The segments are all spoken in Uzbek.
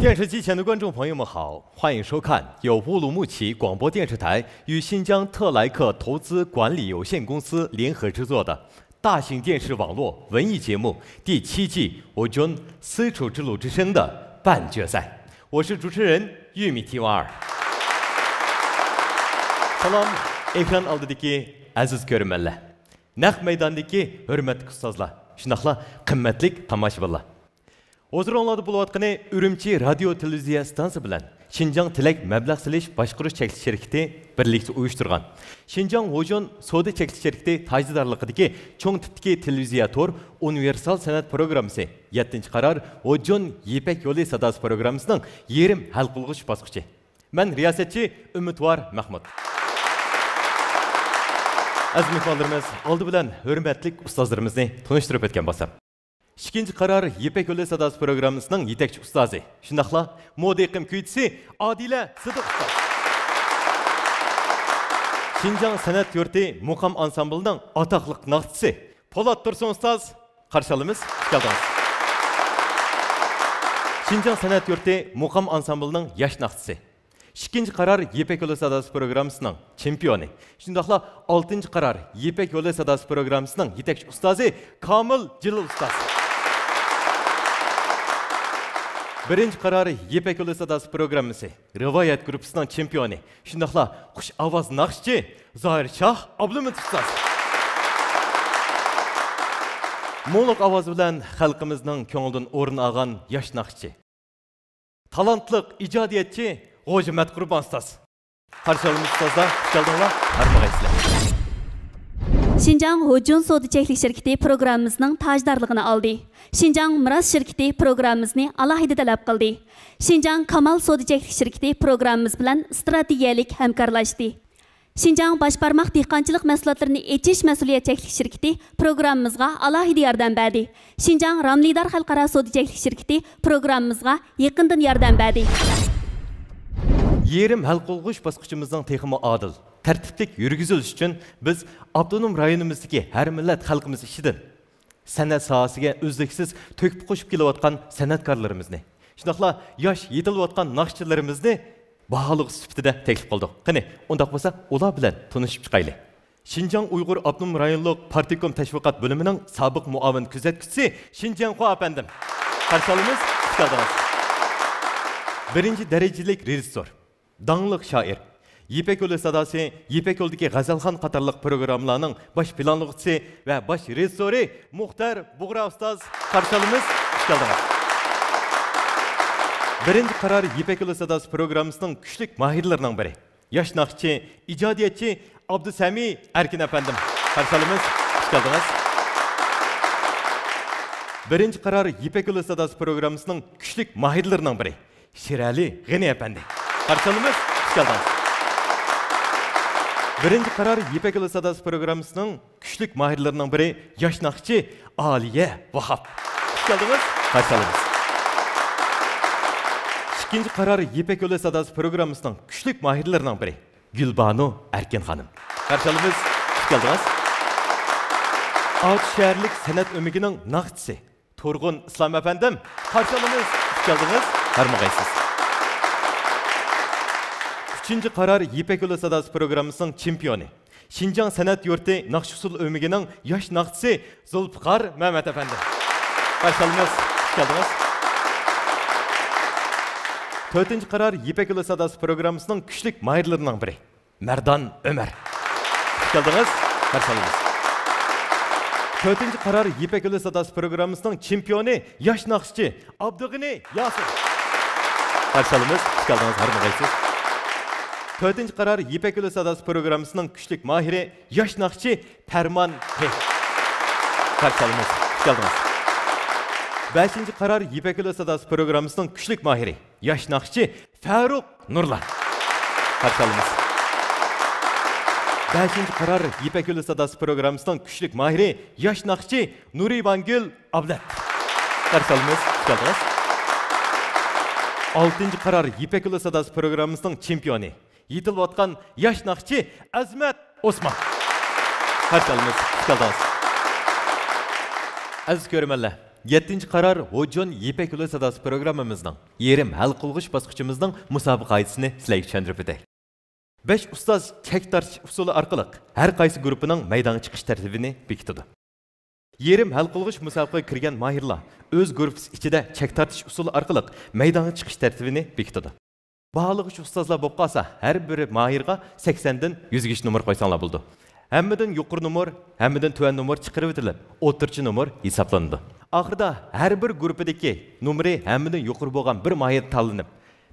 电视机前的观众朋友们好，欢迎收看由乌鲁木齐广播电视台与新疆特莱克投资管理有限公司联合制作的大型电视网络文艺节目第7季我军丝绸之路之声的半决赛。我是主持人玉米提瓦尔。Salam, ekran oldidagi aziz ko'rmanlar. Naq maydondagi hurmatli ustozlar, shundoqla qimmatli tomoshabinlar. O'ziringlarda bo'layotgani Urumchi radio televiziya stansiyasi bilan Şinjan Tilak mablag' silish boshqarish cheklov shirkati birlikda uyushtirgan. Şinjan Hojun savdo cheklov shirkati tajdorligidagi cho'ng tipdagi televiziya tor universal san'at programmasi 7-qaror Hojun Yipak yo'li sadosi programmasining yerim hal qilg'ich bosqichi. Men riyosatchi Umidvor Mahmud. Aziz mehmonlarimiz, oldi bilan hurmatli ustozlarimizni tanishtirib o'tgan bo'lsam. 2-qaror Yipak yo'li sadosi programmasining yetakchi ustozi, shundaqla moda iqlim kuychisi Adila Sidiq ustoz. Şinjan san'at yurti muqam ansamblining atoqli naqdchisi Po'lat Tursun ustoz qarshi olamiz. Keldingiz. Şinjan san'at yurti muqam ansamblining yosh naqdchisi. 2-qaror Yipak yo'li sadosi programmasining chempioni. Shundaqla 6-qaror Yipak yo'li sadosi programmasining yetakchi ustozi Komil Jilil ustoz. 1-qaror Yipak yo'li sadosi programmasi rivoyat gruppasining chempioni. Shundaqla xush ovoz naqshchi Zoir Shoh Abdumid ustoz. Mo'liq ovoz bilan xalqimizning ko'nglidan o'rin olgan yosh naqshchi. Talantli ijodiyatchi G'o'jimat Qurbon ustoz. Qarshi olamiz ustozlar. Xush keldinglar. Harmag'aysizlar. Şinjan Hojun savdo cheklov shirkati programmamizning tajdorligini oldi. Şinjan Miros shirkati programmamizni alohida talab qildi. Şinjan Kamal savdo cheklov shirkati programmamiz bilan strategiyalik hamkorlashdi. Şinjan boshbarmoq dehqonchilik mahsulotlarini echish mas'uliyat cheklov shirkati programmamizga alohida yordam berdi. Şinjan Ramlidor xalqaro savdo cheklov shirkati programmamizga yaqindan yordam berdi. Yerim hal qilg'ich bosqichimizning texmi adil, tartiblik yurgizilishi uchun biz avtonom rayonimizdagi har millat xalqimiz ishidan san'at sohasiga uzluksiz to'kib qo'shib kelayotgan san'atkorlarimizni, shundoqla yosh yetilayotgan naqshchilarimizni baholiq sifatida taklif qildik. Qani, undaq bo'lsa, ular bilan tanishib chiqaylik. Şinjan Uyg'ur avtonom rayonlik partikom tashviqot bo'limining sobiq muavin kuzatuvchisi Shinjanxo apandim. Qarshi olamiz. Keldingiz. 1-darajalik rejissor, dаңlıq shoir, Yipak yo'li sadosi, Yipak yo'lidagi g'azalxon qatorliq programmalarning bosh planlovchisi va bosh rejissori Muxtar Bug'ra ustoz. Qarshi olamiz. Keldingiz. 1-qaror Yipak yo'li sadosi programmasining kuchli mahirlarining biri, yosh naqshchi, ijodiyatchi Abdusami Erkin apandim. Qarshi olamiz. Keldingiz. 1-qaror Yipak yo'li sadosi programmasining kuchli mahirlarining biri, Shirali G'ani apandi. Qarshi olamiz. Keldingiz. 1-qaror Yipak yo'li sadosi programmasining kuchli mahirlarining biri, yosh naqshchi Aliya Vahab. Keldingiz. Qarshi olamiz. 2-qaror Yipak yo'li sadosi programmasining kuchli mahirlarining biri, Gulbanu Erkin xonim. Qarshi olamiz. Keldingiz. Olti shaharlik san'at o'migining naqdchisi Turg'un Islom apandim. Qarshi olamiz. Keldingiz. Harmag'aysiz. 3-qaror Yipak yo'li sadosi programmasining chempioni, Şinjan san'at yurti naqsh usul o'migining yosh naqdchisi Zulfiqor Mehmet apandim. Qarshi olamiz. Keldingiz. 4-qaror Yipak yo'li sadosi programmasining kuchli mahirlarining biri, Mardon Ömer. Keldingiz. Qarshi olamiz. 4-qaror Yipak yo'li sadosi programmasining chempioni, yosh naqshchi Abdug'ani Yosir. Qarshi olamiz. Keldingiz. Harmag'aysiz. 4-qaror Yipak yo'li sadosi programmasining kuchli mahiri, yosh naqshchi Farmon P. Qarshi olamiz. Keldingiz. 5-qaror Yipak yo'li sadosi programmasining kuchli mahiri, yosh naqshchi Faruq Nurlar. Qarshi olamiz. 5-qaror Yipak yo'li sadosi programmasining kuchli mahiri, yosh naqshchi Nuribangul Ablat. Qarshi olamiz. Keldingiz. 6-qaror Yipak yo'li sadosi programmasining chempioni, yetilayotgan yosh naqshchi Azmat Osman. Qarshi olamiz. Keldingiz. Aziz ko'rmanlar, 7-ci qarar Hojon Yipek Ulu Sadası programımızdan yerim hal qılğış basqıçımızdan musobaqasini sizlarga tushuntirib o'tay. 5 ustaz chek tartish usuli orqali har qaysi guruhining maydonga chiqish tartibini bekitadi. Yerim hal qılğış musobaqaga kirgan mahirlar o'z guruhi ichida chek tartish usuli orqali maydonga chiqish tartibini bekitadi. Bağlığıç ustazlar bo'lib qolsa, har biri mahirga 80 dan 100 gacha numar qo'ysanglar bo'ldi. Hammadan yuqori numar, hammadan tuvan numar chiqarib o'tilib, o'rtacha numar hisoblanadi. Oxirida har bir guruhdagi numeri hammadan yuqori bo'lgan bir mahir tanlanib,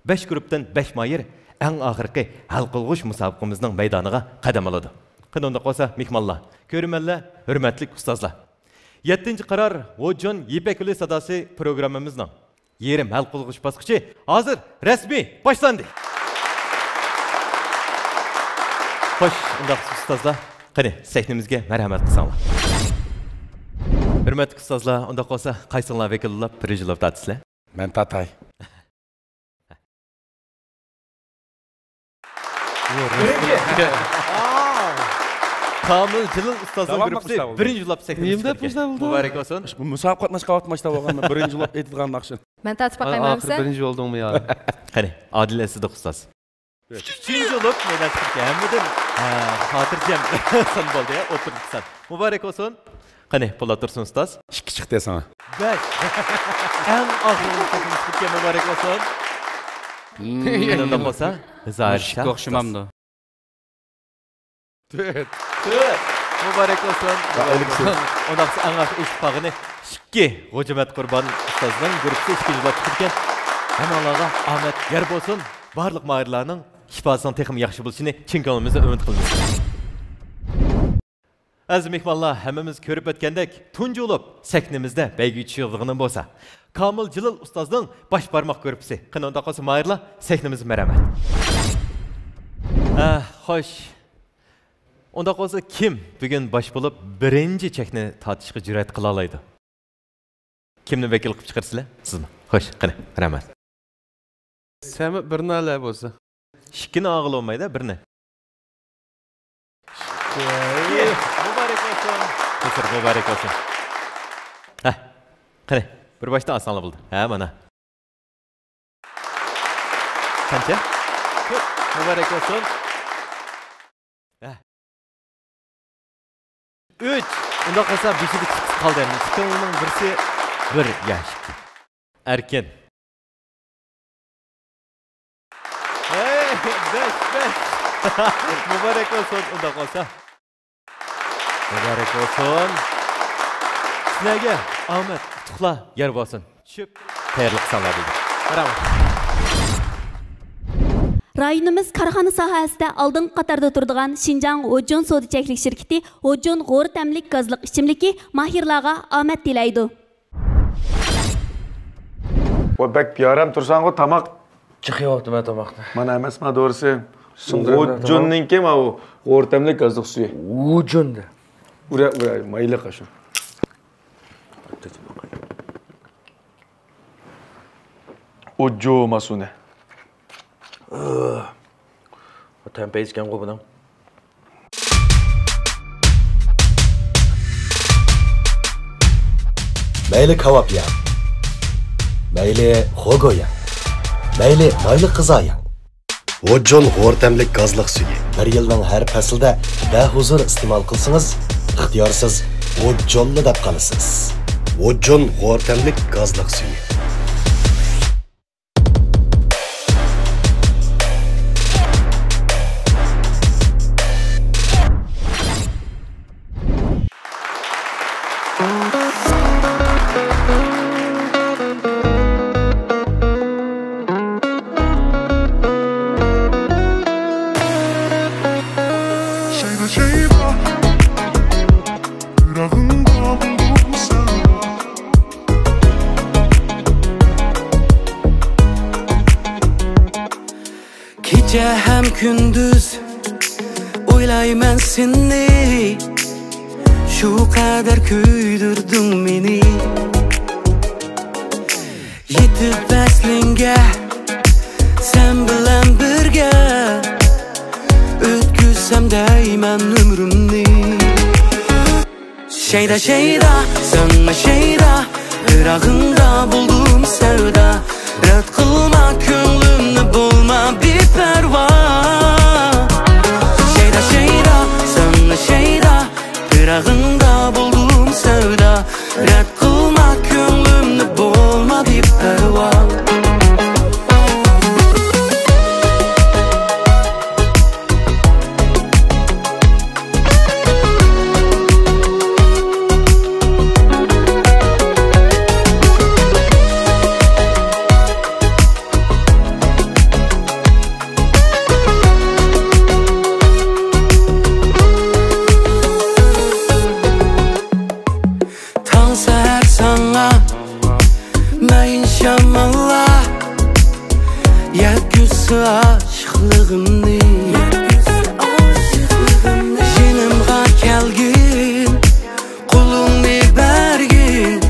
5 guruhdan 5 mahir eng oxirgi hal qilg'uch musobaqamizning maydoniga qadam oladi. Qanday qolsa, mehmonlar, ko'rmanlar, hurmatli ustozlar. 7-ci qarar Hojon Yipek Ulu Sadası programımızdan yerim hal qılğış basqıçı hazır, resmi başlandı. Xo'sh, undaq ustozlar, qani sahnamizga marhamat qilsanglar. Hurmatli ustozlar, undaq bo'lsa, qaysinglar vakillab, birinchilab tatisizlar? Men Tatay. Kamil Jilil ustozlar guruhi birinchilab sahnamizga. Muborak bo'lsin. Bu musobaqa qatnashga qatnashda bo'lganman, birinchilab aytilgan naqshin. Men tatib boqaymansan. Oxir birinchi bo'ldingmi yo? Qani, Odila sizda ustoz. Üçüncü olup meydan çıkıp gelmedin. Hatırcam sen oldu ya, oturursan. Mübarek olsun. Qani, pul otursun ustaz. 2 chiqdi sana. 5. En ağırlı takım çıkıp mübarek olsun. Yanında olsa, zahir o'xshamamdi. 4. Mübarek olsun. Ondan sonra en ağır iş bağını şikki. Hocamet Kurban ustazdan grupta 2. yılda çıkırken hem Allah'a Ahmet yer olsun. Barlıq mahirlarının şifasının texim yaxşı buluşunu çin kanalımızda ümit qılmız. Aziz mehmonlar, hammamiz ko'rib o'tgandek, tunji olup sahnamizda bayg'uchi yig'lig'ining bo'lsa, Kamil Jilil ustozning bosh barmoq ko'rpisi. Qani unda qolsa mahirlar, sahnamizga marhamat. Xo'sh. Unda qolsa kim bugun bosh bo'lib birinchi chekni tortishga jur'at qila oladi? Kimni vakil qilib chiqarsizlar? Sizmi? Xo'sh, qani, marhamat. Sami birnalar bo'lsa. Ikkini og'il olmaydi, birni. Muborak olsin. Kesir muborak olsin. Qani, bir boshdan osonlar bo'ldi. Mana. Qancha? Muborak olsin. 3. Unda qolsa 5'i qoldi. Ikkining birisi 1 yosh. Erkin. 5. Mübarek olsun, unda qolsa. Mübarek olsun. Sizlarga Ahmet, tuxla yer bo'lsin. Tushib, tayyorlik qilsanglar deydi. Rahmat. Rayonimiz korxona sohasida oldin qatorda turadigan Xinjiang Hojon Sodichaklik shirkati Hojon g'o'r tamlik gazliq ichimligi mahirlarga omad tilaydi. O bek bir aram tursan o tamak Chiqyapti men tomoqda. mana emasmi doğrusu? Hojonninki ma o g'o'r tamlik gazliq suvi. Hojonda. Ura mayli qashu. Hojo masune. O tempeyz kan qo'ydim. Mayli kebab ya. Mayli xogo ya. Mayli mayli qiza ya. Hojon g'o'r tamlik gazliq suvi. Bir yilning har faslida bahuzur iste'mol qilsangiz, ixtiyorsiz hojonni deb qolasiz. Hojon g'o'r tamlik gazliq suvi. Hem gündüz oylayman seni, şu kadar köydürdün beni. Yetib vaslinga sen bilan birga o'tkazsam dayman umrimni. Şeyda sana şeyda Pırağında buldum sevda Rad kılma könglimni bulma bir perva Şeyda şeyda sana şeyda Pırağında buldum sevda Rad kılma könglimni bulma bir perva aşıklığımni Jenimga kelgin Kulungni bergin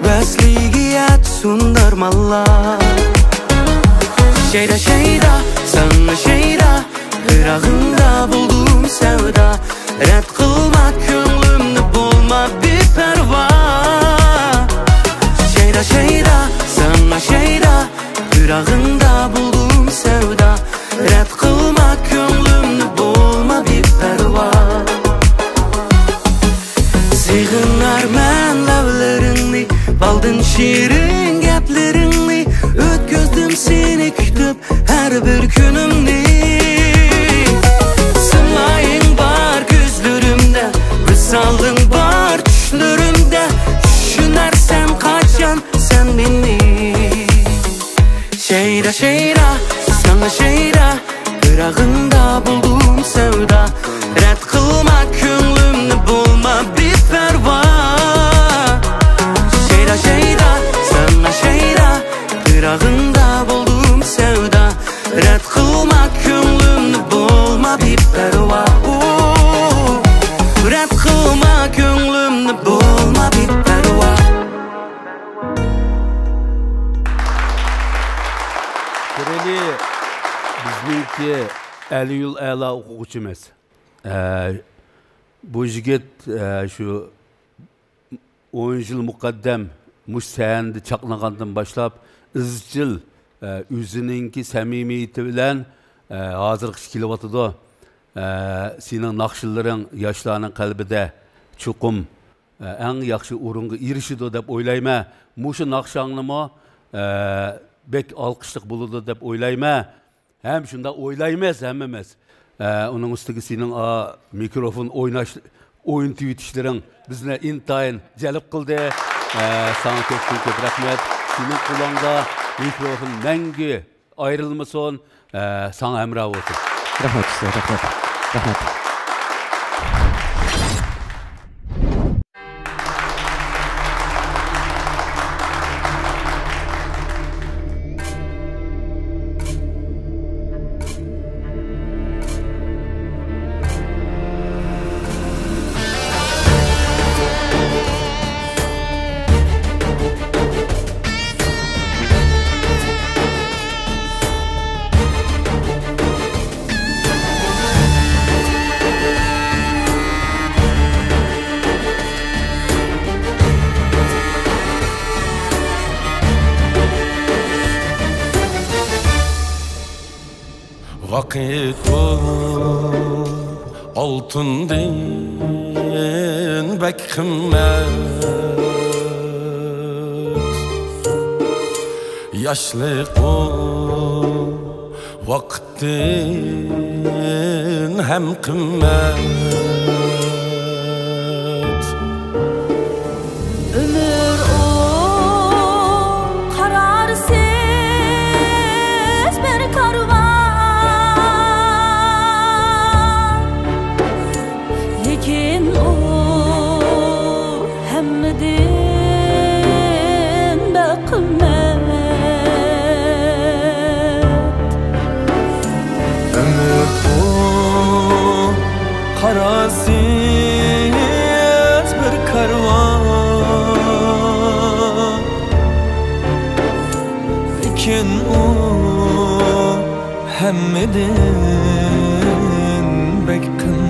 Vesliga yetsun darmallar Şeyda şeyda sana şeyda Pırağında buldum sevda Rad kılma könglimni bulma bir perva Şeyda şeyda sana şeyda Pırağında buldum sevda Rad kılma könglimni bulma bir perva Sığınarman lavlaringni Baldın şirin gaplaringni Ötközdim seni kütüp her bir günümni Sımlayın var gözlerimde Visalın var düşlerimde Düşünersem kaçan sen beni Şeyda şeyda sana şeyda Pırağında buldum sevda Rad kılma könglimni bulma bir perva Şeyda şeyda sana şeyda Pırağında buldum sevda Rad kılma könglimni bulma bir perva Rad kılma könglimni bulma bir perva Kireli bizninki 50 yıl a'la o'quvchi emas. Bu yigit şu 10 yıl muqaddam mush sahanda chaqnagandan boshlab izchil o'zininki samimiyati bilan hozirgi ish kelyapti. Sening naqshinlaring yoshlarning qalbida chuqum eng yaxshi o'ringa erishidi deb o'ylayman. Mushu naqshangnimi bek alqışlıq buludu deb o'ylayman. Hem shunda o'ylaymiz hammamiz. Onun ustiga sening mikrofon o'yin tuyutishlaring bizni intayin jalb qildi. Sana ko'p rahmat. Sening qo'lingda mikrofon mangu ayrilmasin. Sana hamroh bo'lsin. Rahmat sizga, rahmat. Rahmat. Vakit bu altın din bek kımmet Yaşlık o vaktin hem kımmet Ömür o kararsız bir karvan Karasiz bir karvan Lekin o hemmedin bek kımmet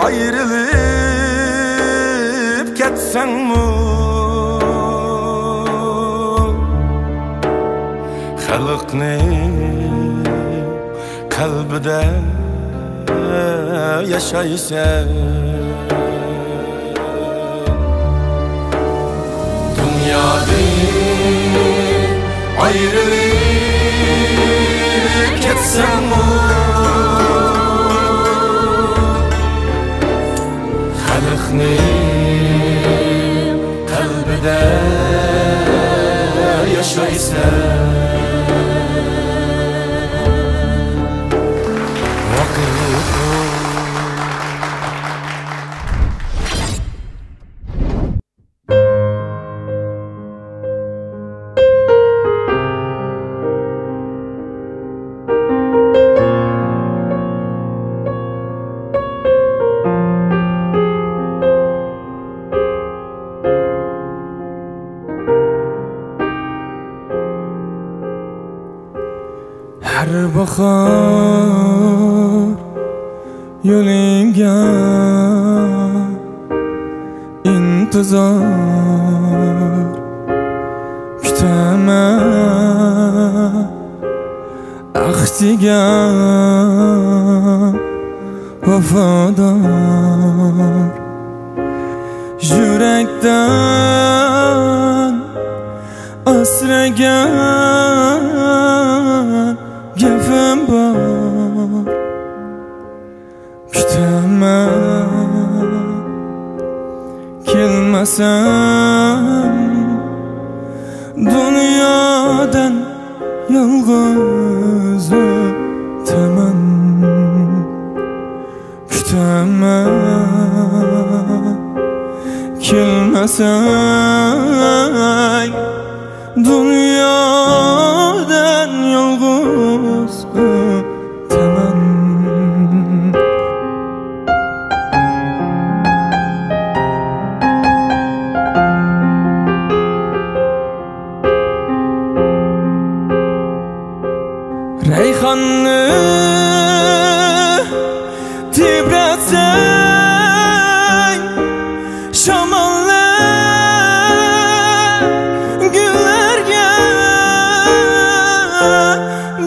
ayrılıp ketsen mi? Halkning kalbida yaşaysan, dünyadan ayrılıp ketsen mi? Halkning kalbida yaşaysan. Her bahar yo'lingga intizor kutaman, ahdiga vafodor, yurakdan asragan gapim bor, kutaman, kelmasam dunyodan yolg'iz o'taman, kutaman, kelmasang dunyodan yolg'iz o'taman. Rayhonni tebratsang, shamollar gullarga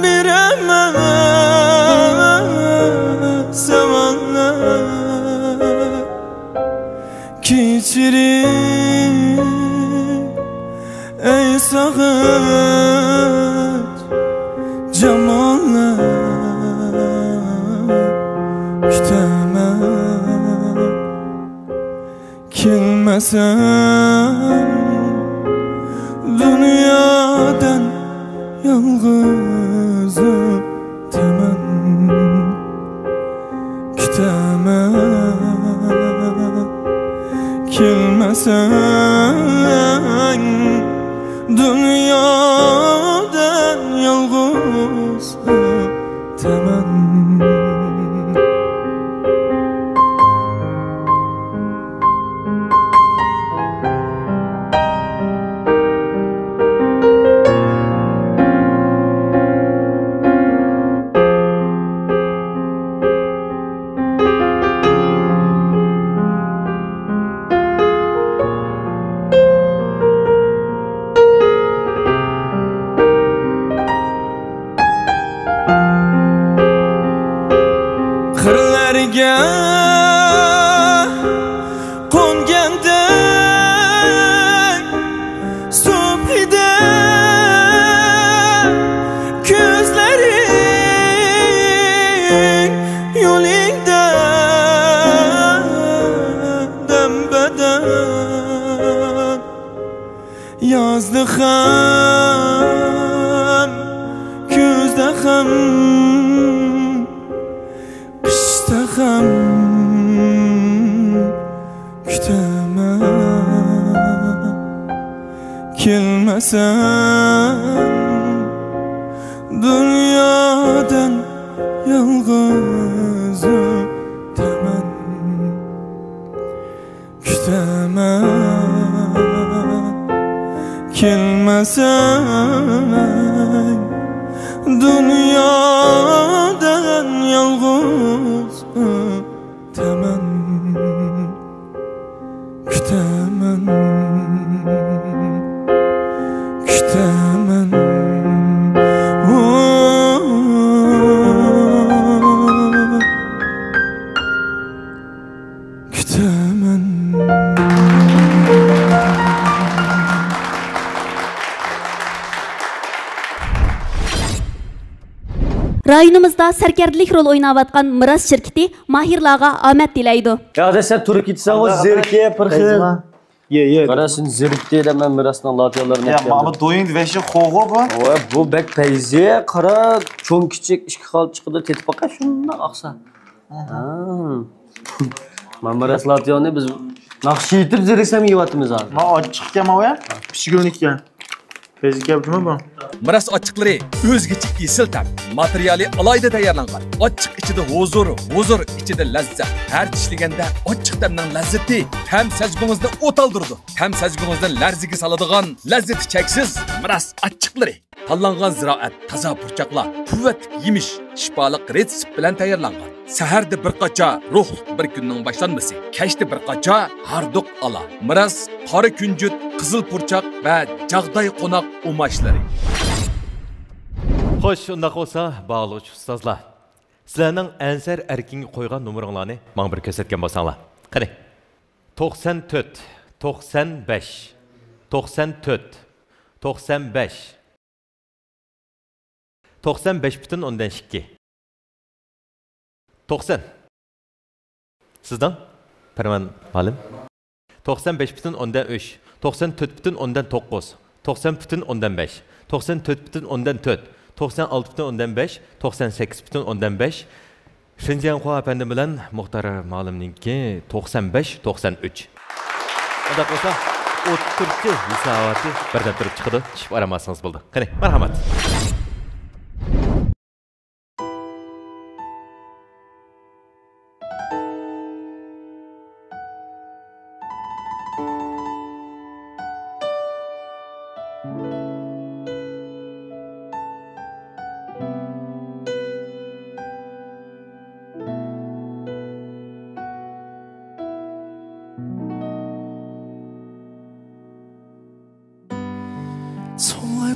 beraman savollar. Kechiring ey sog'inch jamolar, kutaman, kelmasam dunyodan yolg'iz o'taman, kutaman, kelmasang dunyodan yolg'iz o'taman. Qirlarga qo'ngandek subhida ko'zlaring yo'lingda dam-badam, yozda ham kuzda ham qishda ham kutaman, kelmasam dunyodan yolg'iz o'taman, kutaman, kelmasang dunyodan yolg'iz o'taman. Rayonumuzda sarkardilik rol oynayotgan Miras şirketi mahirlarga omad tilaydi. Ya da sen turib ketsan o zerke pırxil. Ye. Qarasın zerikte de men Mirasdan latiyalarını Ya mama doyun veşi xoğu bu. Oy bu bek peyze qara çoğun kichik ishki qolib chiqdi tetib baqa shundan oqsa. Men Miras latiyani biz naqsh yetib zeriksam yeyapmiz hozir. Ma ochiq kama ya. Pishgunlikka. Pezgi yaptım bu. Miras ochiqlari o'zgacha esil tam, materiali alayda tayyorlangan. Ochiq ichida huzur ichida lazzat. Har tishlaganda ochiq tamning lazzati ham sezgingizda o'taldirdi. Ham sezgingizdan larziga soladigan lazzati cheksiz Miras ochiqlari. Tanlangan ziroat, toza burchaqlar, quvvat yemish, shifoliq retsept bilan tayyorlangan. Saharda bir qacha ruhliq bir kunning boshlanmasi, kechda bir qacha harduq ala. Miras, qora kunjut, qizil purchaq va jag'day qo'noq umashlari. Xo'sh, undaq bo'lsa, bağlıqçı ustozlar. Sizlarning ansar erkinga qo'ygan nomeringlarni menga bir ko'rsatgan bo'lsanglar. Qani. 94, 95, 94, 95. 95,2. 90. Sizdan? Perman malim. 95,3. 94,9. 90,5. 94,4. 96,5. 98,5. Şinjiang efendim bilen Muhtar malimninki 95-93. Oda olsa 34 hisobati birdan turib chiqdi. Chip aramasangiz bo'ldi. Qani, marhamat.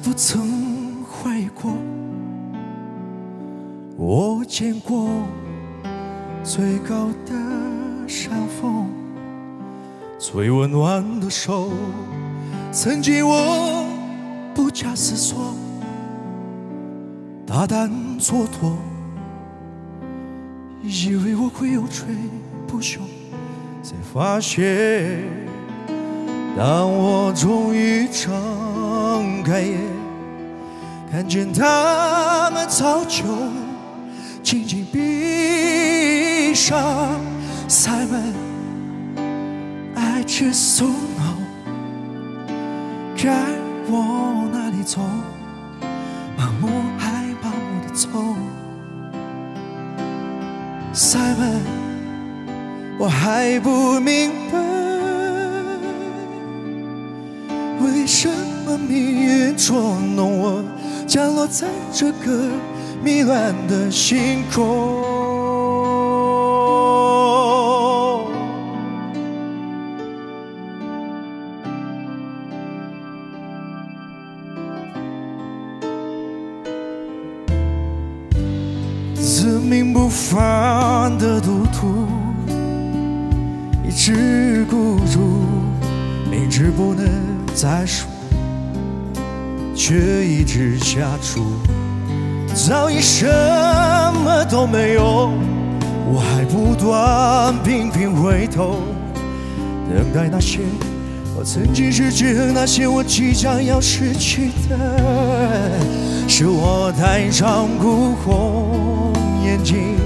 不曾怀疑过，我见过最高的山峰，最温暖的手。曾经我不假思索，大胆蹉跎，以为我会有吹不休，才发现，当我终于睁开眼，看见他们早就紧紧闭上Simon I just don't know 该往哪里走，盲目还盲目的走Simon 我还不明白为什么命运捉弄我，降落在这个迷乱的星空。自命不凡的赌徒，一直孤注，明知不能再输，却一直下注，早已什么都没有，我还不断频频回头，等待那些我曾经失去和那些我即将要失去的，是我戴上孤红眼睛，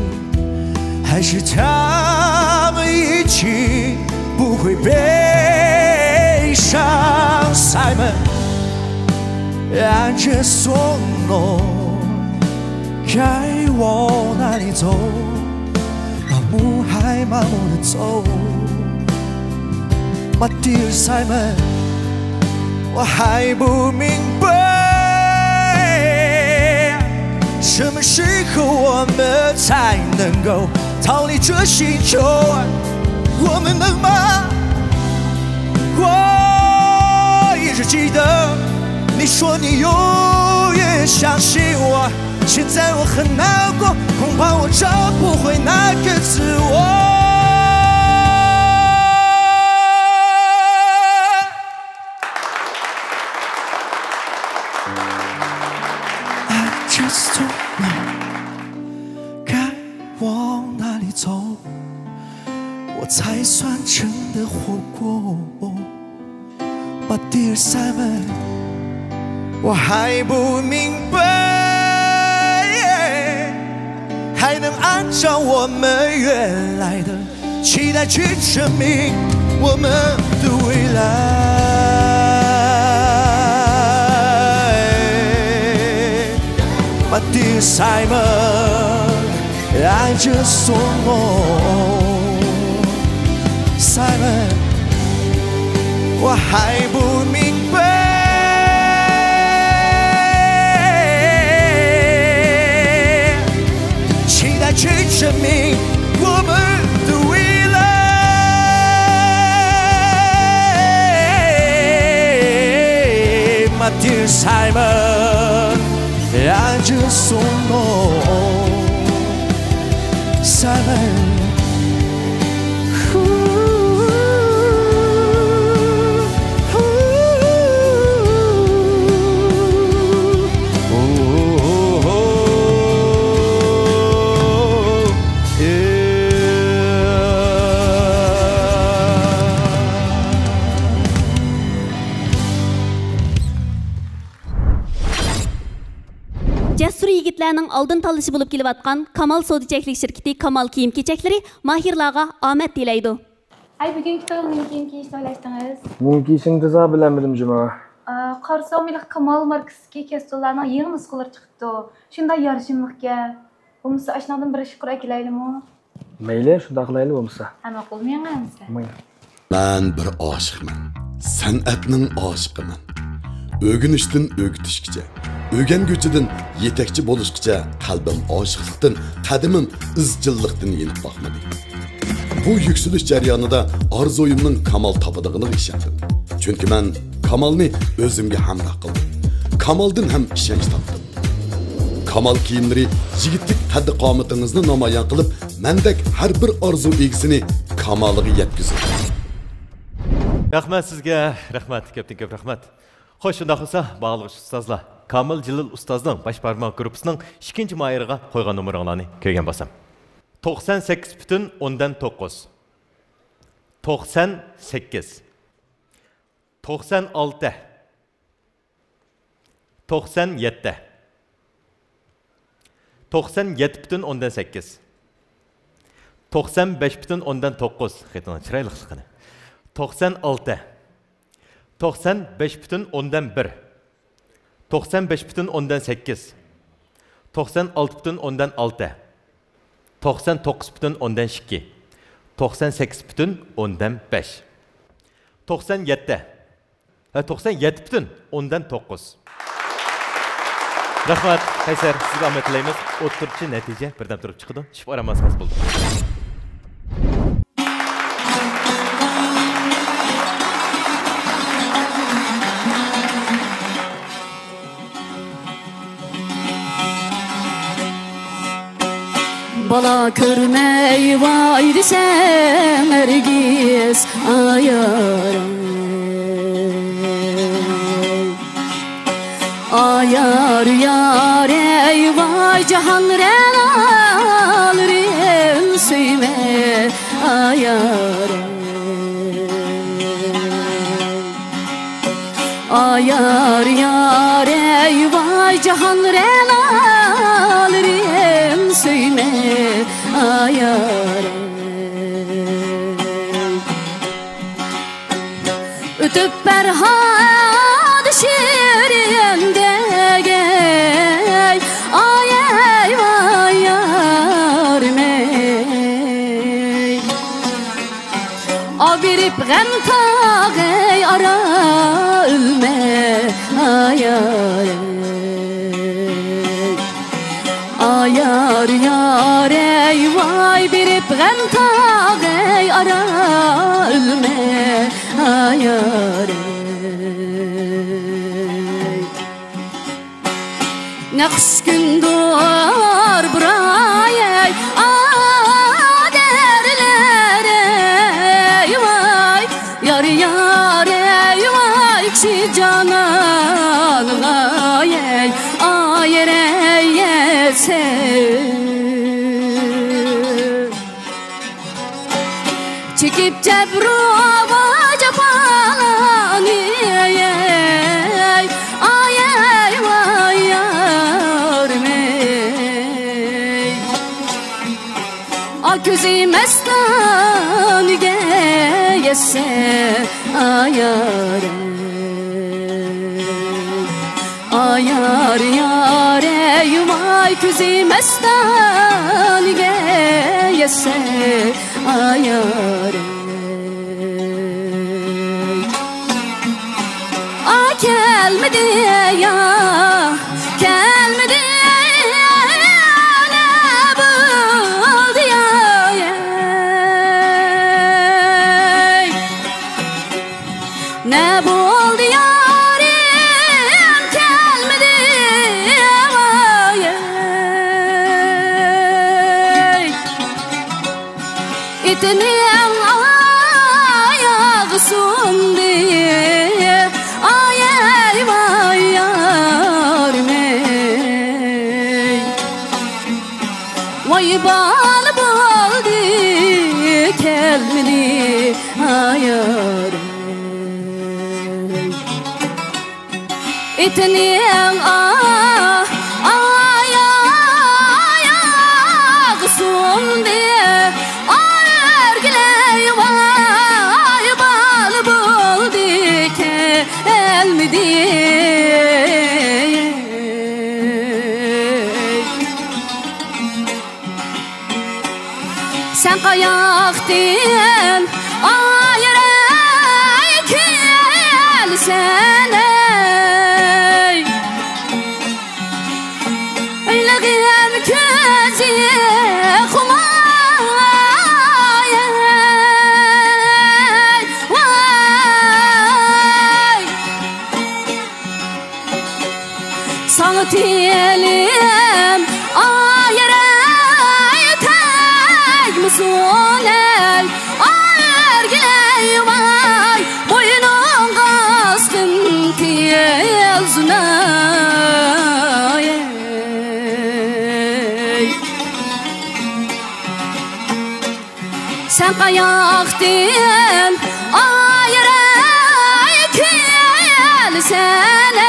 还是他们已经不会悲伤 Simon I just don't know 该往哪里走，盲目还盲目的走 My dear Simon 我还不明白什么时候我们才能够逃离这星球，我们能吗？我一直记得你说你永远相信我，现在我很难过，恐怕我找不回那个自我。I just don't know 我才算真的活过。But dear Simon， 我还不明白，还能按照我们原来的期待去证明我们的未来。But dear Simon， I just don't know。Simon， 我还不明白，期待去证明我们的未来。My dear Simon，I just don't know Simon。Cəsur yigitlərinin aldın tanlışı bulub kelib atqan Kamal Sodiçəklik şirkəti Kamal kiyim keçəkləri mahirlarga omad diləydi. Ay bugünkü to'yimning kiyim kiyishni o'ylashdingiz? Bugün kiyishingni za bilamedim Juma. Qarsam Kamal markasidagi kestollarning yangi nusxalari chiqibdi. Shunday yarashimliqga. Bo'lmasa ashnadan bir shukur akilaydimi? Mayli, shunda qilaylik bo'lmasa. Hamma qilmaymansa. Men bir oshiqman. San'atning oshiqiman. O'ginishdan o'gitishgacha, o'rganguvchidan yetakchi bo'lishgacha qalbim oshiqlikdan, qadimim izchillikdan yenib boqmadi. Bu yükselish jarayonida orzuimning kamal topadiganiga ishondim. Chunki men kamalni o'zimga hamroh qildim. Kamaldan ham ishonch topdim. Kamal kiyimlari yigitlik tadqiqomatingizni namoyon qilib, mendek har bir orzu egisini kamaliga yetkazdi. Rahmat sizga, rahmat, ko'p rahmat. Xo'sh, shunday bo'lsa, bog'liq ustozlar, Kamil Jilil ustozning bosh barmoq gruppasining 2-chi mayiriga qo'ygan nomerlarni ko'rgan bo'lsam. 98.9 98 96 97 97.8 95.9 xetini chiroyliqligini 96 95.1 95.8 96.6 99.2 98.5 97 97.9 Rahmat, Qaysar, sizga omad tilaymiz. O'ttirchi natija birdan turib chiqdi. Shif oramasiz bo'ldi. Bala körmey vay desem ergiz ayarım Ayar yar ey vay cahan renalrim Süyme ayarım Ayar yar ey vay cahan renalrim Süyme ayarım Ötüp berhad şiirinde gel Ay ey vay yarım ey Abirip gem tağey ara ölme ayarım Ayar yar ey vay birip gem tağey ara ölme ayar Naqş gün doğar buray ey aderler ey vay Yar yar ey vay kişi canan ey ayar ey çekip cebrava capalanı ay vay yarim Aküzi mestan geyese ayare Ayar yareyim ay küzi mestan geyese ayare Ay gelmedi ya gelmedi Ne buldu yarim gelmedi İtinin ayağı sundu ay vay yarim Vay bal buldu gelmedi ay yarim İtinin ayağı sundu Ergiley vay bal buldu gelmedi Sen kayaktın ayre gelsene Öyleyim közü kumaya vay Sana diyelim ayre tek musun ey Ergiley vay boynun kaskın tiyazına Sen kayaktın ayre gelsene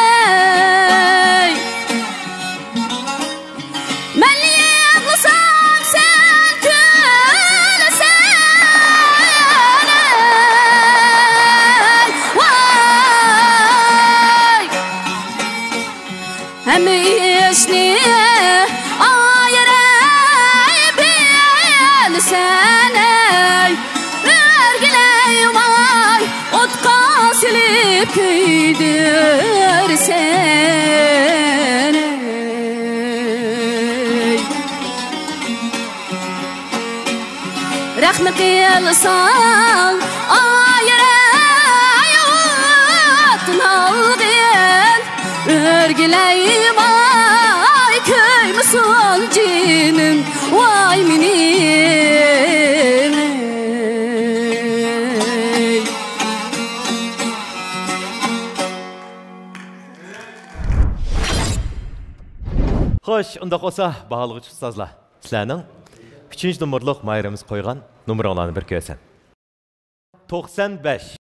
Ben yıkılsam sen gülsene Vay Hem işni ayre bilsene Ergiley vay otka silip köydersene Rahmi kılsan ayre yutun aldın Ergiley vay köy musun cinin vay minim Xo'sh, unda qolsa, baholg'uchi ustozlar, sizlarning 3-chi nomerlik mayrimiz qo'ygan nomerlarni bir ko'rsan. 95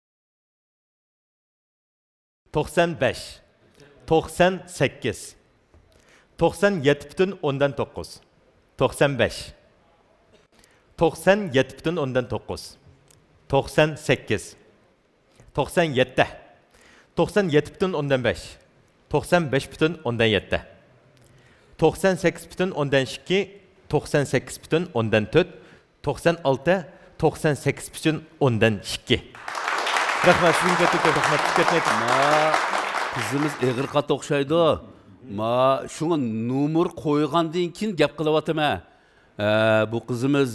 98 97.9 95 97.9 98 97 97.5 95.7 98.2 98.4 96 98.2 Rahmat sizga rahmat Kızımız Eğirqat o'xshaydi. Ma şuna numar qo'ygandan keyin gap qilyapman. Bu qizimiz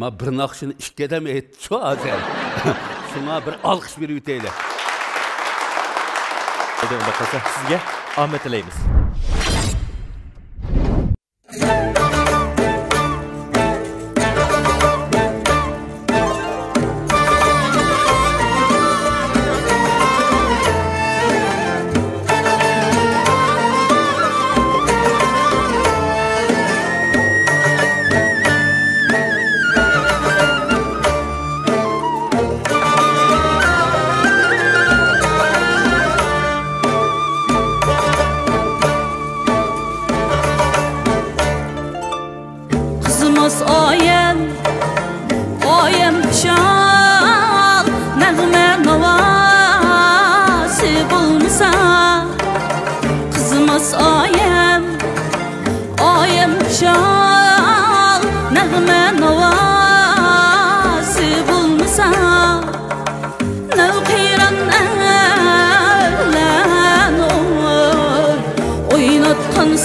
ma bir naqshini ishga ham aytdi shu hozir. Shuna bir olqish berib o'taylik. Unda qolsa sizga omad tilaymiz.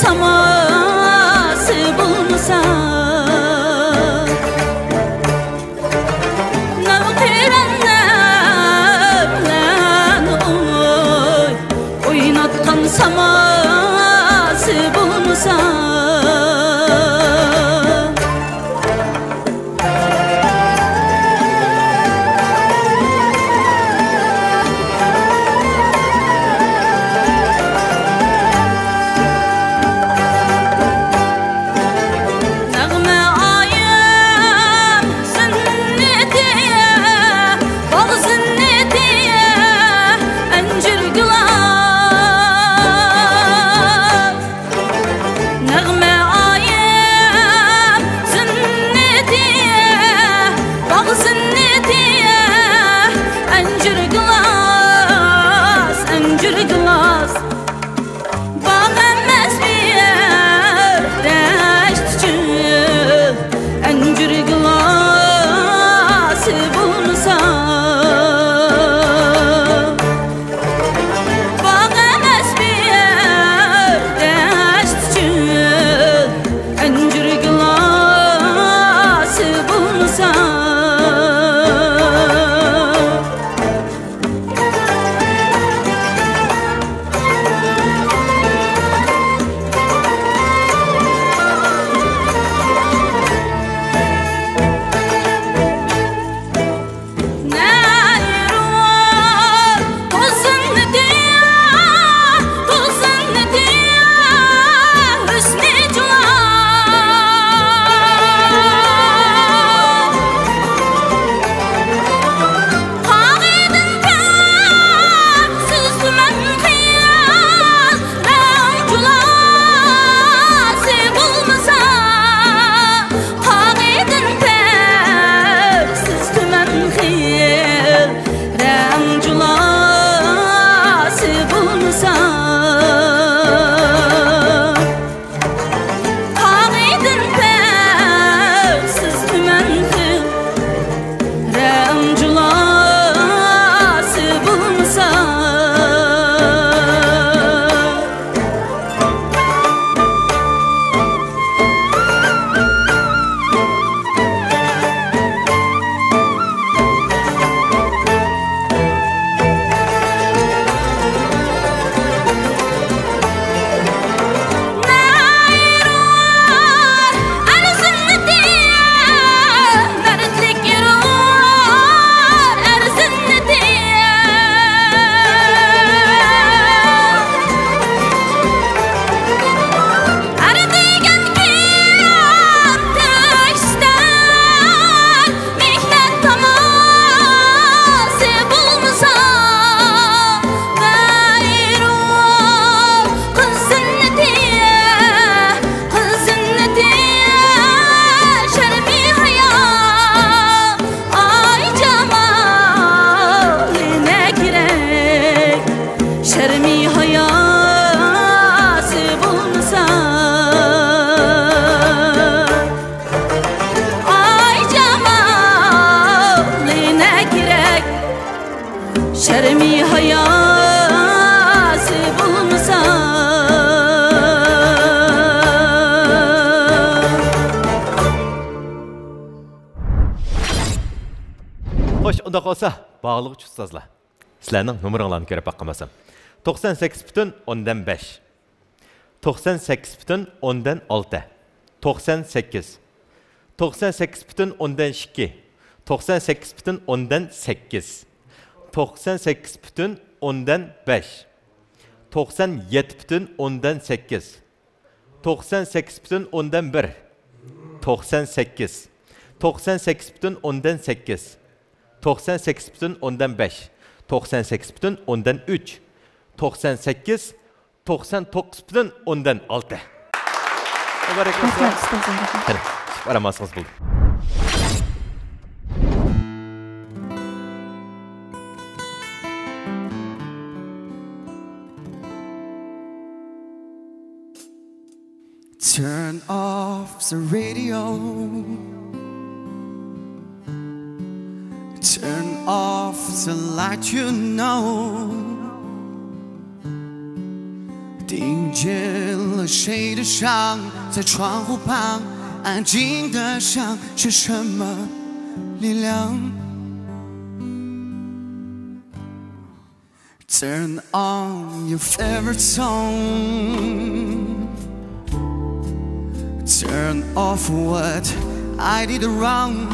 saması bulmasa oynatkan saması bulmasa Undaq olsa, bağlıq ustazlar. Sizlərinin nömrəlarını görüb baxmasam. 98,5. 98,6. 98. 98,2. 98,8. 98,5. 97,8. 98,1. 98. 98,8. 98,5, 98,3, 98, 99,6. Mübarek olsun. Hadi, aramasınız buldum. Turn off the radio. Turn off the light, you know. Ding jill 了谁的伤，在窗户旁安静的想是什么力量。Turn on your favorite song. Turn off what I did wrong.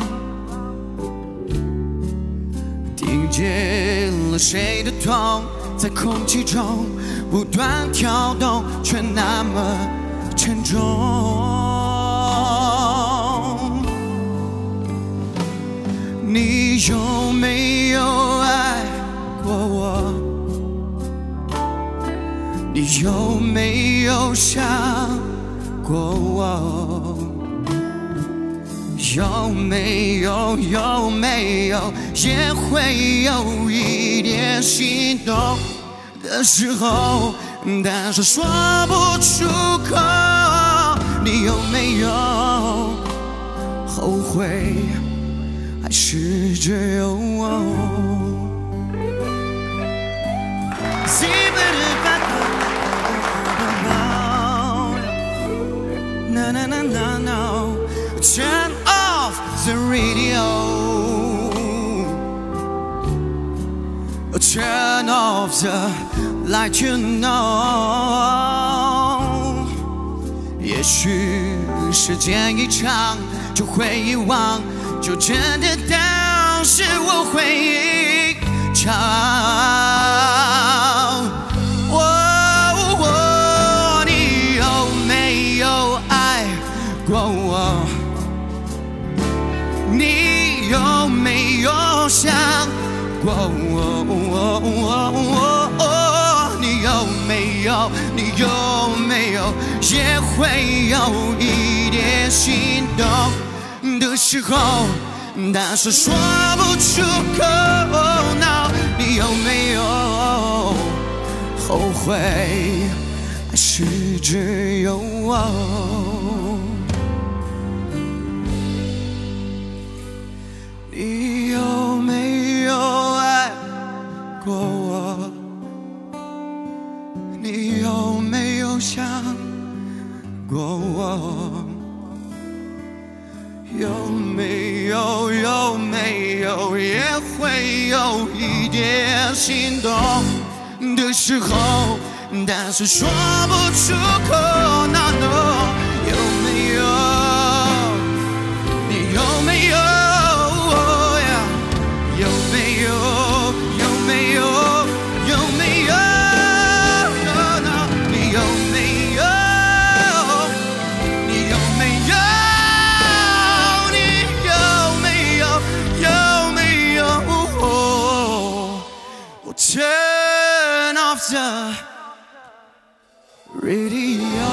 听见了谁的痛，在空气中不断跳动，却那么沉重。你有没有爱过我？你有没有想过我？有没有也会有一点心动的时候，但是说不出口。你有没有后悔，还是只有我？No, no, no, no, no. Turn off the radio. Turn off the light, you know. 也许时间一长就会遗忘，就真的当是我回忆长。你有没有想过我？你有没有也会有一点心动的时候，但是说不出口。No， 你有没有后悔，还是只有我？你有没有爱过我？你有没有想过我？有没有也会有一点心动的时候，但是说不出口。No no， 有没有？你有没有？Turn off the radio.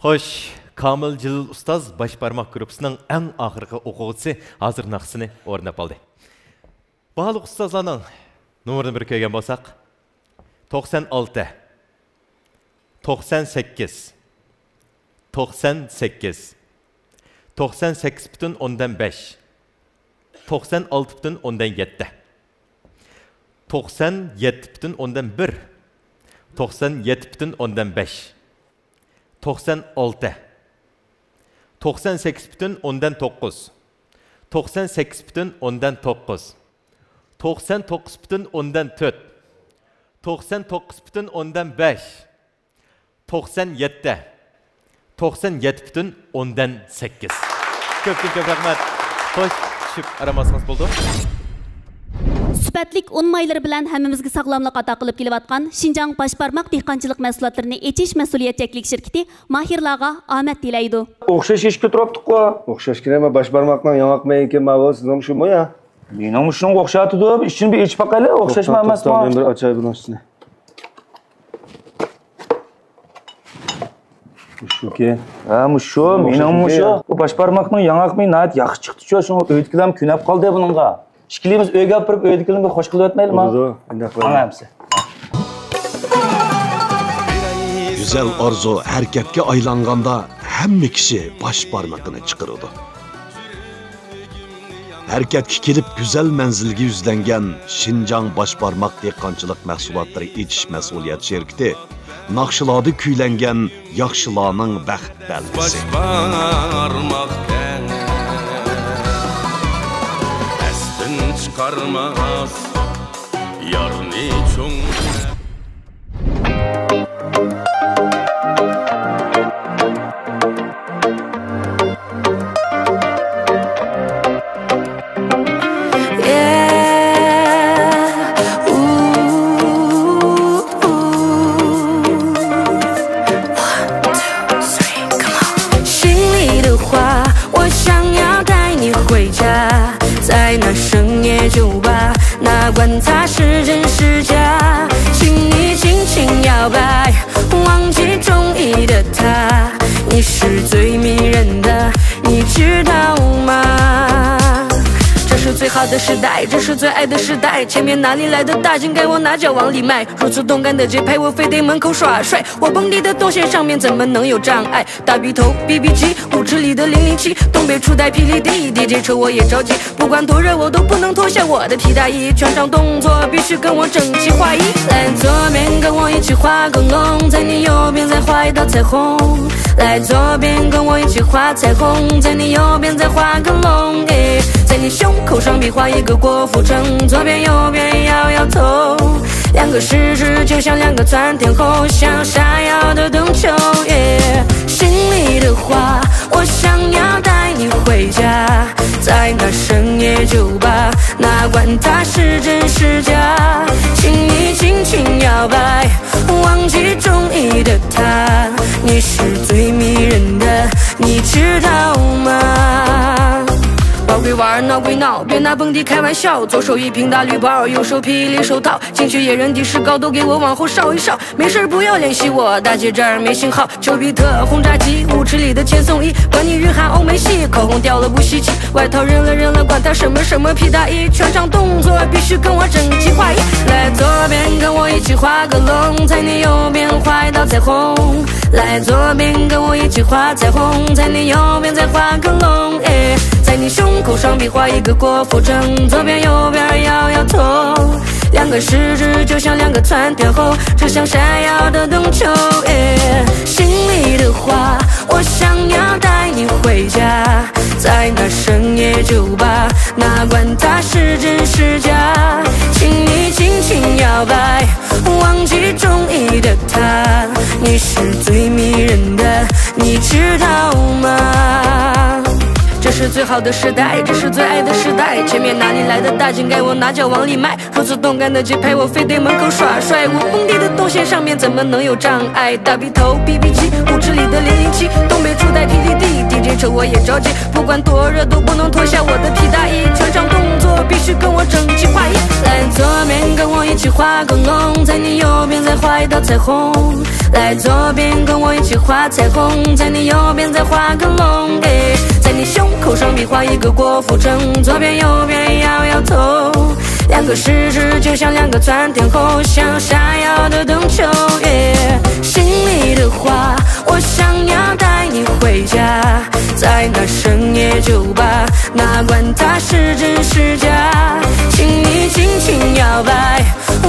Xo'sh, Kamil Jalil ustoz Boshbarmoq guruhining eng oxirgi o'quvchisi hozir naqsini o'rnab oldi. Baliq ustozlarning nomerini bir ko'rgan bo'lsak, 96 98 98 98,5 96,7 97,1 97,5 96 98,9 98,9 99,4 99,5 97 97,8. Köp rahmat. Xo'sh, tushib aramasimiz bo'ldi. Süpetlik un mayları bilen hemmimizge sağlamlık ata qılıp kelyapatkan Şinjan Başbarmaq dehqançılık mahsulotlarini echish mas'uliyatcheklik şirketi mahirlarga omad tilaydi. O'xshash ishga turibdi-ku. O'xshash kirama Başbarmaqning yong'oq ekan ma sizning shumi ya? Mening shunga o'xshatdi. Ishini bir ichib baqayli, o'xshashmi emasmi? Men bir ochay bunisini. Muşuke. Ha, muşu, mening muşu. Bu Başbarmaqning yong'oqmi nayt yaxshi chiqdi-ku. Shuni o'yitkilam kunab qoldi buningga. İşkilimiz öyge yapıp öydüklerini bir hoş kılıp etmeyelim ha? Anlayamsın. Güzel arzu hareketke aylanganda hemme kişi baş parmakını çıkarırdı. harakatga kelib go'zal manzilga yuzlangan Şinjan Başbarmaq dehqonchilik mahsulotlari etish mas'uliyat şirkati naqshlarda kuylangan yaxshilarning baxt belgisi. Başbarmaq estin çıkarmaz yarni çoğ在那深夜酒吧，哪管它是真是假，请你轻轻摇摆，忘记中意的他，你是最迷人的，你知道吗？这是最好的时代，这是最爱的时代，前面哪里来的大劲，该我哪脚往里迈？如此动感的节拍，我非得门口耍帅。我蹦迪的动线上面怎么能有障碍？大鼻头 BB 机，舞池里的007，东北初代霹雳地 DJ 车我也着急，不管多热我都不能脱下我的皮大衣，全场动作必须跟我整齐划一。来左边跟我一起画个龙，在你右边再画一道彩虹。来左边跟我一起画彩虹，在你右边再画个龙。在你胸口上比划一个郭富城，左边右边摇摇头，两个食指就像两个钻天后，像闪耀的灯球。心里的话，我想要带你回家，在那深夜酒吧，哪管它是真是假，请你轻轻摇摆，忘记中意的他，你是最迷人的，你知道吗？玩归玩，闹归闹，别拿蹦迪开玩笑。左手一瓶大绿包，右手霹雳手套，进去野人地势高，都给我往后稍一稍。没事不要联系我，大姐这儿没信号。丘比特轰炸机，舞池里的千颂伊，管你日韩欧美系，口红掉了不稀奇，外套扔了，管他什么什么皮大衣，全场动作必须跟我整齐划一。来左边跟我一起画个龙，在你右边画一道彩虹。来左边跟我一起画彩虹，在你右边再画个龙。在你胸口上比划一个郭富城，左边右边摇摇头，两个食指就像两个窜天后，指向闪耀的灯球。心里的话，我想要带你回家，在那深夜酒吧，哪管它是真是假，请你轻轻摇摆，忘记中意的他，你是最迷人的，你知道吗？这是最好的时代，这是最爱的时代，前面哪里来的大劲，该我哪脚往里迈？如此动感的节拍，我非得门口耍帅。我蹦迪的动线上面怎么能有障碍？大鼻头 BB 机，舞池里的007，东北初代霹雳地 DJ 车我也着急，不管多热都不能脱下我的皮大衣，全场动作必须跟我整齐划一。来左边跟我一起画个龙，在你右边再画一道彩虹。来左边跟我一起画彩虹，在你右边再画个龙。在你胸口上比划一个郭富城，左边右边摇摇头，两个食指就像两个钻天后，像闪耀的灯球。心里的话，我想要带你回家，在那深夜酒吧，哪管它是真是假，请你轻轻摇摆，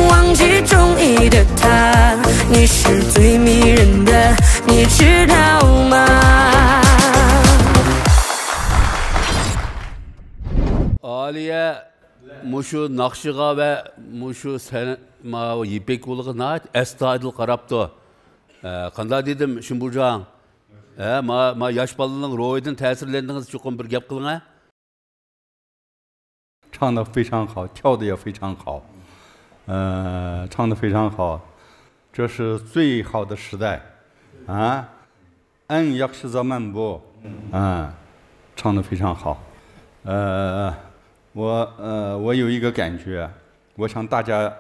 忘记中意的他，你是最迷人的，你知道吗Aliye muşu naqşığa ve muşu sen ma ipek ulğına estadil qarapdı. Qanda dedim Şimburcan. Ma yaş balının roydan tesirlendiniz çoğun bir gap qılına. 唱得非常好，跳得也非常好，唱得非常好，这是最好的时代啊！yaxshi zaman bu，唱得非常好，我有一个感觉，我想大家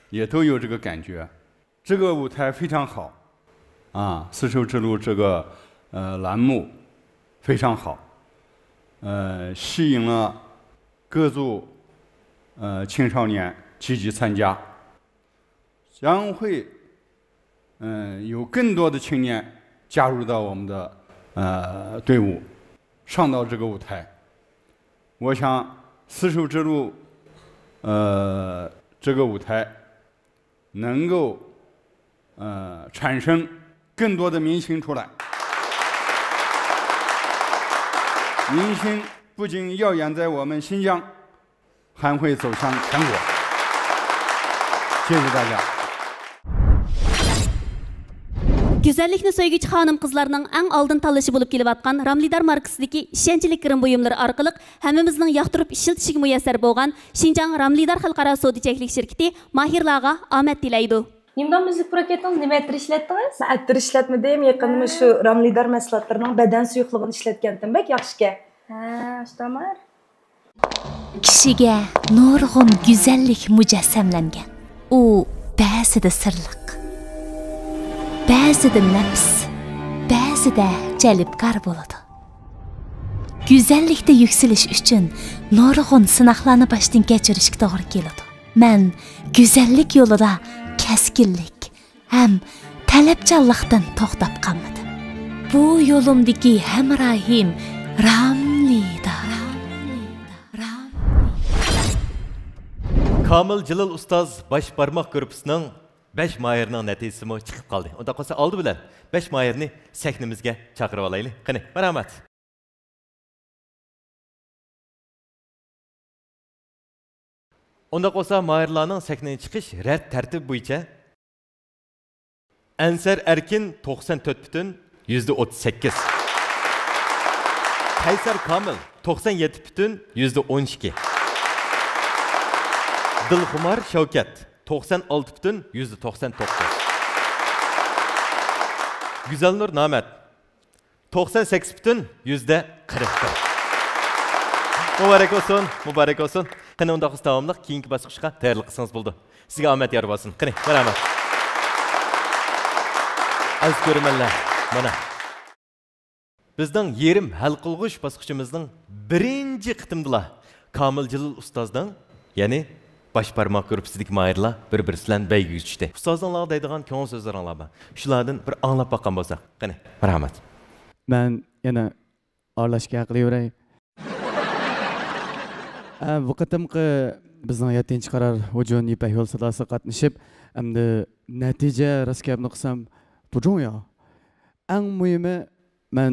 也都有这个感觉，这个舞台非常好，丝绸之路这个栏目非常好，吸引了各族青少年积极参加，将会有更多的青年加入到我们的队伍，上到这个舞台。我想丝绸之路这个舞台能够产生更多的明星出来。明星不仅耀眼在我们新疆，还会走向全国。谢谢大家。 Güzellikni söygücü hanım kızlarının en aldın tanlaşı bulup kelivatkan Ramlidar markasındaki işençilik kırım buyumları arkalık hemimizin yaktırıp işiltişigi müyesser boğan Şinjan Ramlidar Halkara Sodiceklik şirketi Mahirlağa Ahmet dileydi. Nimdan müzik proketiniz nima ettir işlettiniz? Ben ettir işletmedim. Yakınımı şu Ramlidar meslatlarının beden suyuqluğunu işletkendim. Bek yaxşıke. Ha, tamam. Kişiге nurg'un güzellik mücessemlengen. U ba'zida sirliq, ba'zida nafs, ba'zida jalbkor bo'ladi. Güzellikda yükselish uchun nurg'un sinoqlarni boshdan kechirishga to'g'ri keladi. Men güzellik yo'lida keskinlik ham talabchanlikdan to'xtab qolmadim. Bu yo'limdagi hamrohim Ramlidar. Kamil Jilil Ustaz baş barmaq grupasining 5 mayırning natijasi chiqib qoldi. Unda qolsa oldi bilan 5 mayırni sahnimizga chaqirib olaylik. Qani, marhamat. Unda qolsa mayırlarning sahnaga chiqish rad tartib bo'yicha Ansar Erkin 94,38. Kaysar Kamil 97,12. Dilxumar Shavkat 96,99. Güzelnur Namet 98,41. Mübarek olsun, mübarek olsun. Qani unda qız davamlıq keyingi basqışqa tayyorlik qilsangiz bo'ldi. Sizga omad yor bo'lsin. Qani, marhamat. Az ko'rmanlar. Mana. Bizning yerim hal qilg'ish basqıchimizning birinchi qitimdila Kamil Jilil Ustozning, ya'ni baş parmak grupasidagi mayırlar bir-biri bilan bayga tushdi. Ustozlar deydigan ko'ngil so'zlaringlar bor. Shulardan bir anglab boqqan bo'lsak, qani, marhamat. Men yana aralashga qilaveray. Bu qitimqi bizning 7-chi qaror Hujun Ipak yo'l sadasi qatnashib, hamda natija raskabni qilsam, bujun yo. Eng muhimi men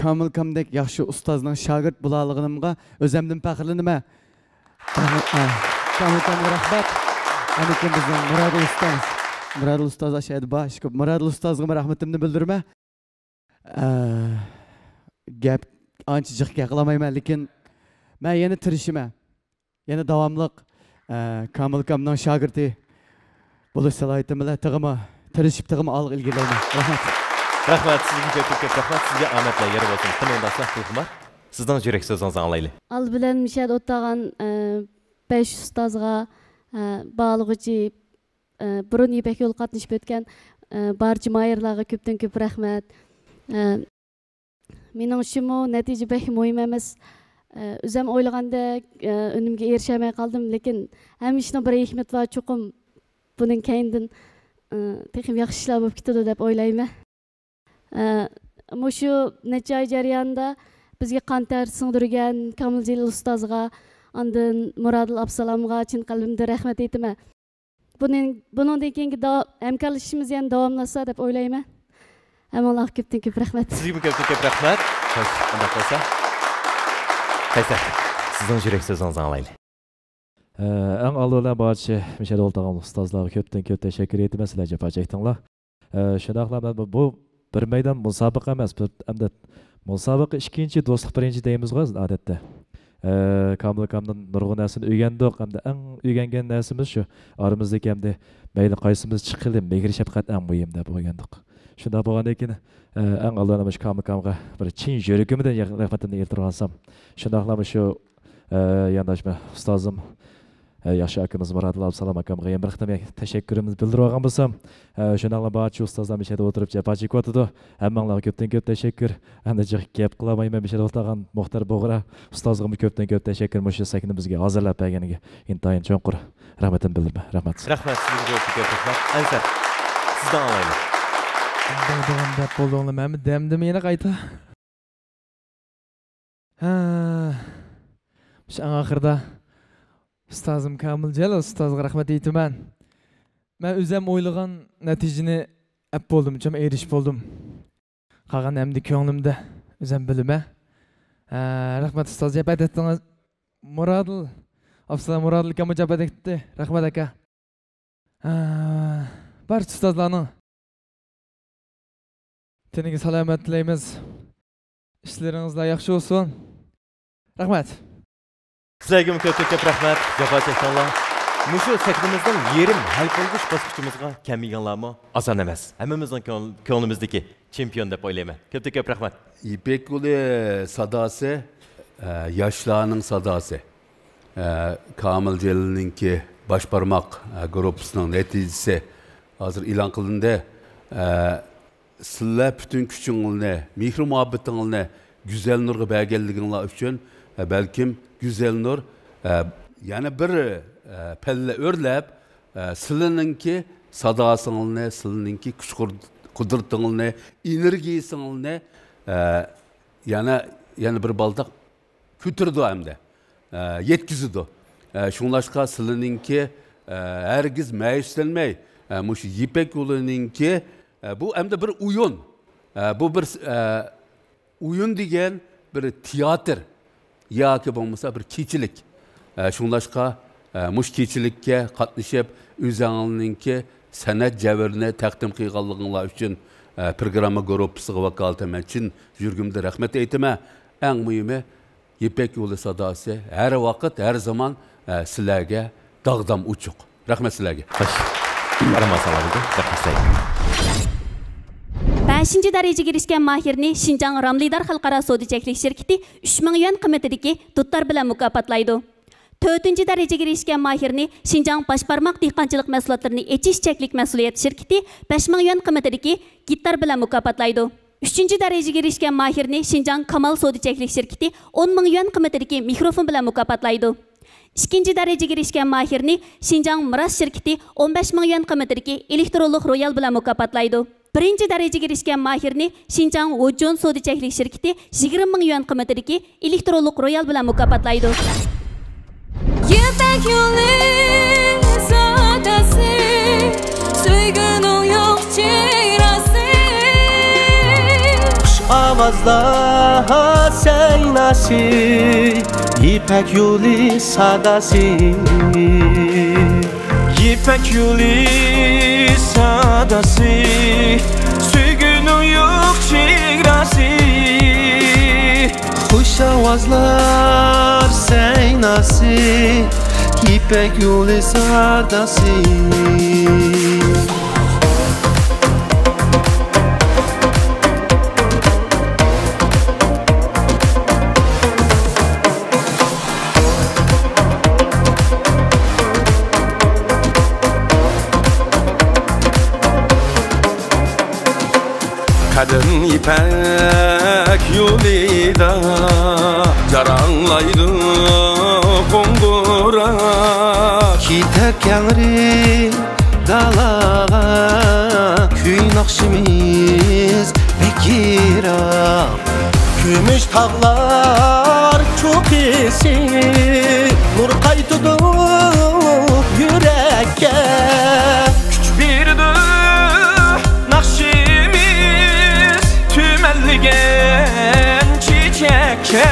Kamil Kamdek yaxshi ustozning shogird bo'laligimga o'zimdan faxrlanaman. Kamil rahmat. Anikin bizning Murodul ustoz. Murodul ustoz ashaydi bosh. Murodul ustozga rahmatimni bildiraman. Gap ancha jiqqa qilamayman, lekin men yana tirishiman. Yana davomliq Kamil Kamning shogirdi bo'lish salohiyatim bilan tig'ima tirishib tig'ima olg'a ilgirlayman. Rahmat. Rahmat, sizga ko'p rahmat. Sizga omadlar yer bo'lsin. Qanday Dilxumar? Sizdan yurak so'zingizni anglaylik. Al bilan mishad o'tgan 5 ustozga bağlıqçı burun ipek yol qatnashib o'tgan barcha mayırlarga ko'pdan ko'p rahmat. Mening ishimmo natija bek muhim emas. O'zim o'ylaganda unimga erishmay qoldim, lekin hamishning bir hikmat va cho'qim buning keyindan texim yaxshi ishlar bo'lib ketadi deb o'ylayman. Shu necha oy jarayonida bizga qon ter singdirgan Kamil Jilil ustozga, ondan Murodul Absalomga chin qalbimdan rahmat aytaman. Buningdan keyingi hamkorlashishimiz ham davomlashsa deb o'ylayman. Hammalarga ko'pdan ko'p rahmat. Sizga ko'pdan ko'p rahmat. Xo'sh, unda qolsa. Qaysar, sizdan yurak so'zingizni anglaylik. Eng avvalo barcha mishada o'ltirgan ustozlarga ko'pdan ko'p tashakkur etaman. Sizlar javob aytdinglar. Shunaqla bu bir maydon musobaqa emas, hamda musobaqa ikkinchi, do'stlik birinchi deymiz-ku odatda. Kamil Kamdan nurg'un narsani o'rgandik, hamda eng o'rgangan narsamiz shu. Oramizdagi hamda mayli qaysimiz chiqilib, mehr shafqat eng muhim deb o'rgandik. Shunda bo'lgandan keyin eng avvalo shu Kamil Kamga bir chin yuragimdan rahmatimni eltirib shundaqla shu yondashma ustozim yaxshi akamiz Murodul Absalom akamga ham bir qitim tashakkurimizni bildirib olgan bo'lsam, shundaqla barcha ustozlar mishada o'tirib javob chiqyotdi. Hammanglarga ko'pdan ko'p tashakkur. Endi jiq gap qilamayman, mishada o'tirgan Muxtar Bo'g'ra ustozga ko'pdan ko'p tashakkur. Mushu sakni bizga hozirlab berganiga intayin cho'nqur rahmatimni bildiraman. Rahmat. Rahmat, sizga ko'p rahmat. Ansar, sizdan olaylik. Degan deb bo'ldi, men demdim yana qayta. Şu ahırda Ustazım Kamil Celal ustazga rahmet eytiman. Ben özüm oylagan neticini ep boldum, çam eriş boldum. Kalan emdi könglimde özüm bilime. Rahmet ustaz cevap ettiniz. Muradıl. Afsala Muradıl kamu cevap etti. Rahmet aka. Barcha ustazlarning teniga salomat tilaymiz. İşlerinizde yaxshi olsun. Rahmet. Sizlarga ko'p rahmat. Javob aytganlar. Mushu sakrimizning yerim hal qilgich bosqichimizga kelmaganlarmi oson emas. Hammamizning ko'nglimizdagi chempion deb o'ylayman. Ko'p rahmat. İpek Ulu sadası, yaşlarının sadası. Kamil Celal'ninki başparmak grupsunun neticesi hazır ilan kılındı. Sizler bütün küçüğününe, mihri muhabbetinizne güzel nurga belgelliğinler için belki güzel nur yani bir pelle örlep sizlerinki sadasınızne, sizlerinki güç kudretinizne, enerjisizne yani bir baldak kütürdü hem de yetkizdi. Şunlaşka sizlerinki hergiz meyüslenmey. Muş İpek Ulu'nunki bu hem de bir uyun. Bu bir uyun diyen bir tiyatr. Ya ki olmasa bir keçilik. Şunlaşka muş keçilikке katlaşıp üzerindeki sanat cevherini takdim kıygalığınlar için programı grupsıga vakaleten için jürgümde rahmet eytime. En mühimi İpek Ulu sadası her vakit her zaman sizlerge dağdam uçuk. Rahmet sizlerge. Beşinci dereceye erişken mahirni Şinjan Ramlidar Halkara Sodiceklik şirketi 3000 yuan kıymetideki tutlar bilen mükafatlaydı. 4. dereceye erişken mahirni Şinjan Başparmak Dehqançılık Mahsulotlarini Echiş Çeklik Mesuliyet şirketi 5000 yuan kıymetideki gitar bilen mükafatlaydı. 3. dereceye erişken mahirni Şinjan Kamal Sodiceklik şirketi 10 bin yuan kıymetideki mikrofon bilen mükafatlaydı. 2. dereceye erişken mahirni Şinjan Miras şirketi 15 bin yuan kıymetideki elektronik royal bilen mükafatlaydı. 1. dereceye erişken mahirni Şinjan Wojon Sodiceklik şirketi 20 bin yuan kıymetideki elektronik royal bilen mükafatlaydı. İpek yolu sadası, söygünün yok çirası. Avazda seynası, İpek yolu sadası. İpek yolu sadası, söygünün yok çirası. Kuş avazlar seynası, İpek yolu sadası. Kadın ipek yolida jaranglaydı kongura. Kitek yangri dalaga Küy nakşimiz bekira. Kümüş tağlar çok iyisi, nur kaytıdı yürekke. Küç birdi nakşimiz tümelligen çiçekke.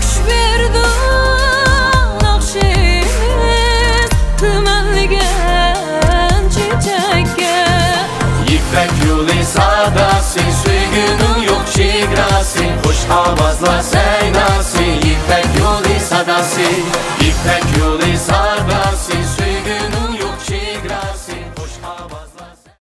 Küç birdi nakşimiz tümelligen çiçekke. İpek yolu sadası, söygünün yok çigrası. Hoş avazla seynası.